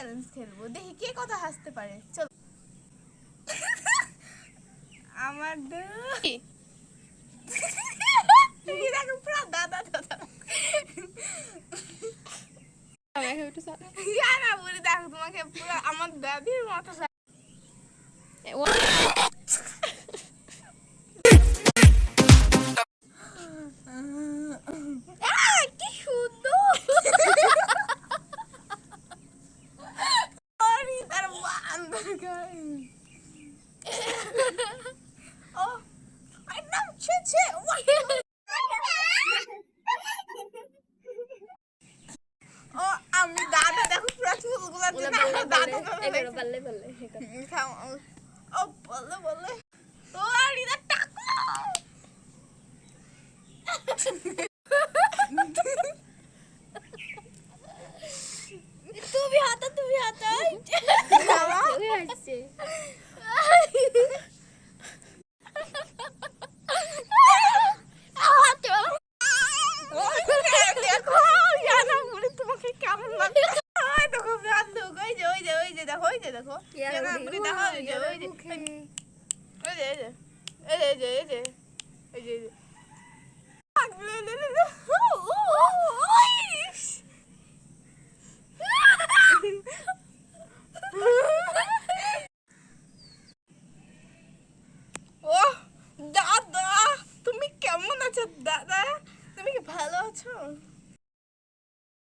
Challenge খেলবো, দেখি কে কথা হাসতে পারে। চল আমার পুরো দাদা দাদা না বলি, দেখো তোমাকে পুরো আমার দাদির মতো কি সুন্দর তার বান্দর ও একদম ছে ও আমি দাদা দেখো পুরো চুলগুলো দাদা বললে ও বললে ও আরিদা টাকু তুমি হাতা তোমাকে কেমন লাগে দেখো ওই যে দেখো এই যে